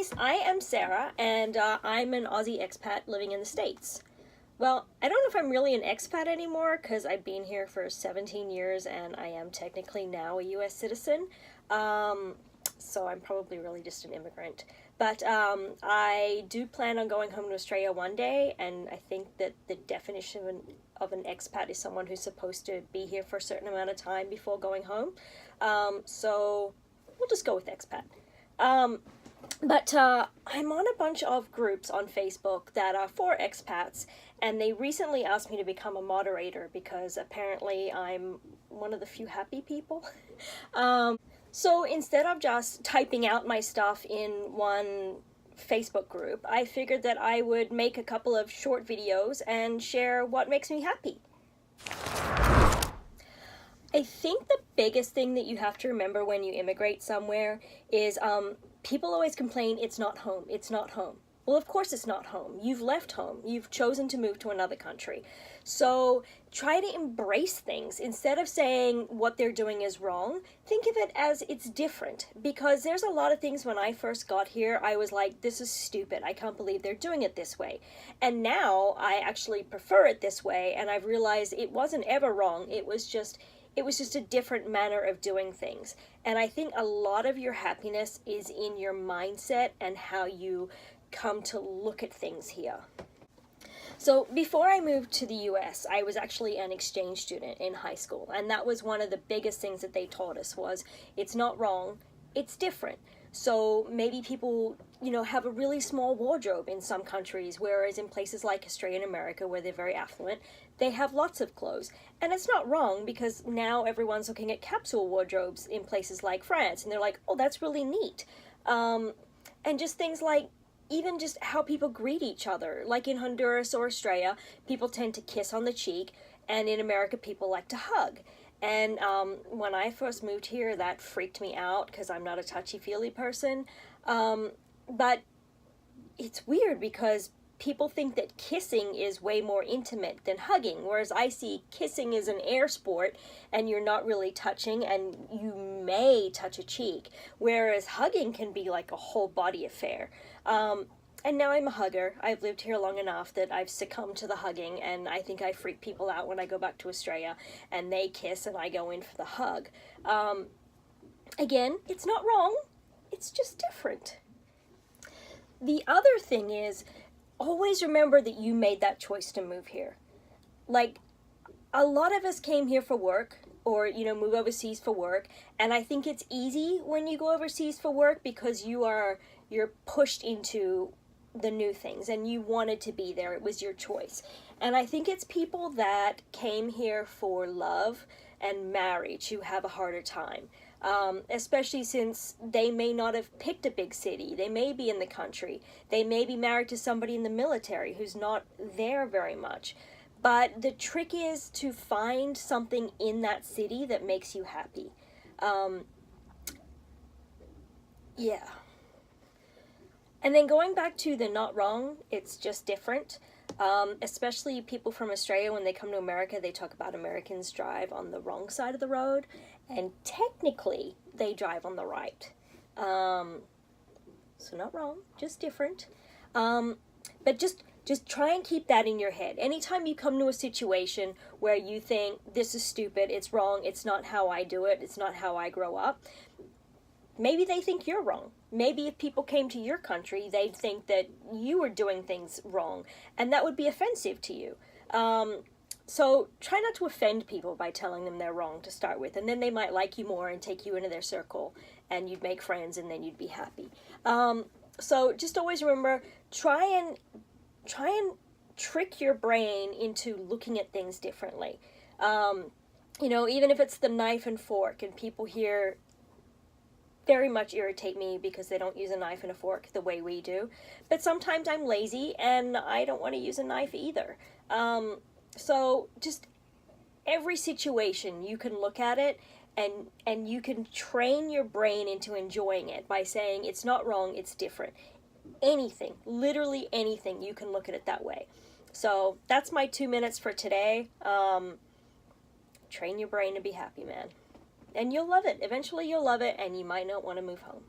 guys, I am Sarah, and I'm an Aussie expat living in the States. Well, I don't know if I'm really an expat anymore because I've been here for 17 years and I am technically now a US citizen. So I'm probably really just an immigrant. But I do plan on going home to Australia one day, and I think that the definition of an expat is someone who's supposed to be here for a certain amount of time before going home. So we'll just go with expat. But I'm on a bunch of groups on Facebook that are for expats, and they recently asked me to become a moderator because apparently I'm one of the few happy people. So instead of just typing out my stuff in one Facebook group, I figured that I would make a couple of short videos and share what makes me happy. I think the biggest thing that you have to remember when you immigrate somewhere is people always complain it's not home, it's not home. Well, of course it's not home. You've left home. You've chosen to move to another country. So try to embrace things. Instead of saying what they're doing is wrong, think of it as it's different. Because there's a lot of things when I first got here, I was like, this is stupid. I can't believe they're doing it this way. And now I actually prefer it this way, and I've realized it wasn't ever wrong. It was just a different manner of doing things. And I think a lot of your happiness is in your mindset and how you come to look at things here. So before I moved to the US, I was actually an exchange student in high school. And that was one of the biggest things that they taught us was, it's not wrong, it's different. So maybe people, have a really small wardrobe in some countries, whereas in places like Australia and America, where they're very affluent, they have lots of clothes. And it's not wrong, because now everyone's looking at capsule wardrobes in places like France, and they're like, oh, that's really neat. And just things like, even just how people greet each other. Like in Honduras or Australia, people tend to kiss on the cheek, and in America, people like to hug. And when I first moved here, that freaked me out because I'm not a touchy-feely person. But it's weird because people think that kissing is way more intimate than hugging, whereas I see kissing as an air sport and you're not really touching, and you may touch a cheek, whereas hugging can be like a whole body affair. And now I'm a hugger. I've lived here long enough that I've succumbed to the hugging, and I think I freak people out when I go back to Australia and they kiss and I go in for the hug. Again, it's not wrong, it's just different. The other thing is, always remember that you made that choice to move here. Like, a lot of us came here for work, or, move overseas for work, and I think it's easy when you go overseas for work because you're pushed into the new things and you wanted to be there. It was your choice. And I think it's people that came here for love and marriage who have a harder time. Especially since they may not have picked a big city. They may be in the country. They may be married to somebody in the military who's not there very much. But the trick is to find something in that city that makes you happy. Yeah. And then going back to the not wrong, it's just different. Especially people from Australia, when they come to America, they talk about Americans drive on the wrong side of the road, and technically they drive on the right. So not wrong, just different. But just try and keep that in your head. Anytime you come to a situation where you think, this is stupid, it's wrong, it's not how I do it, it's not how I grow up, maybe they think you're wrong. Maybe if people came to your country, they'd think that you were doing things wrong, and that would be offensive to you. So try not to offend people by telling them they're wrong to start with, and then they might like you more and take you into their circle, and you'd make friends, and then you'd be happy. So just always remember, try and trick your brain into looking at things differently. Even if it's the knife and fork, and people here very much irritate me because they don't use a knife and a fork the way we do. But sometimes I'm lazy and I don't want to use a knife either. So just every situation you can look at it and you can train your brain into enjoying it by saying it's not wrong, it's different. Anything, literally anything, you can look at it that way. So that's my 2 minutes for today. Train your brain to be happy, man. And you'll love it. Eventually you'll love it, and you might not want to move home.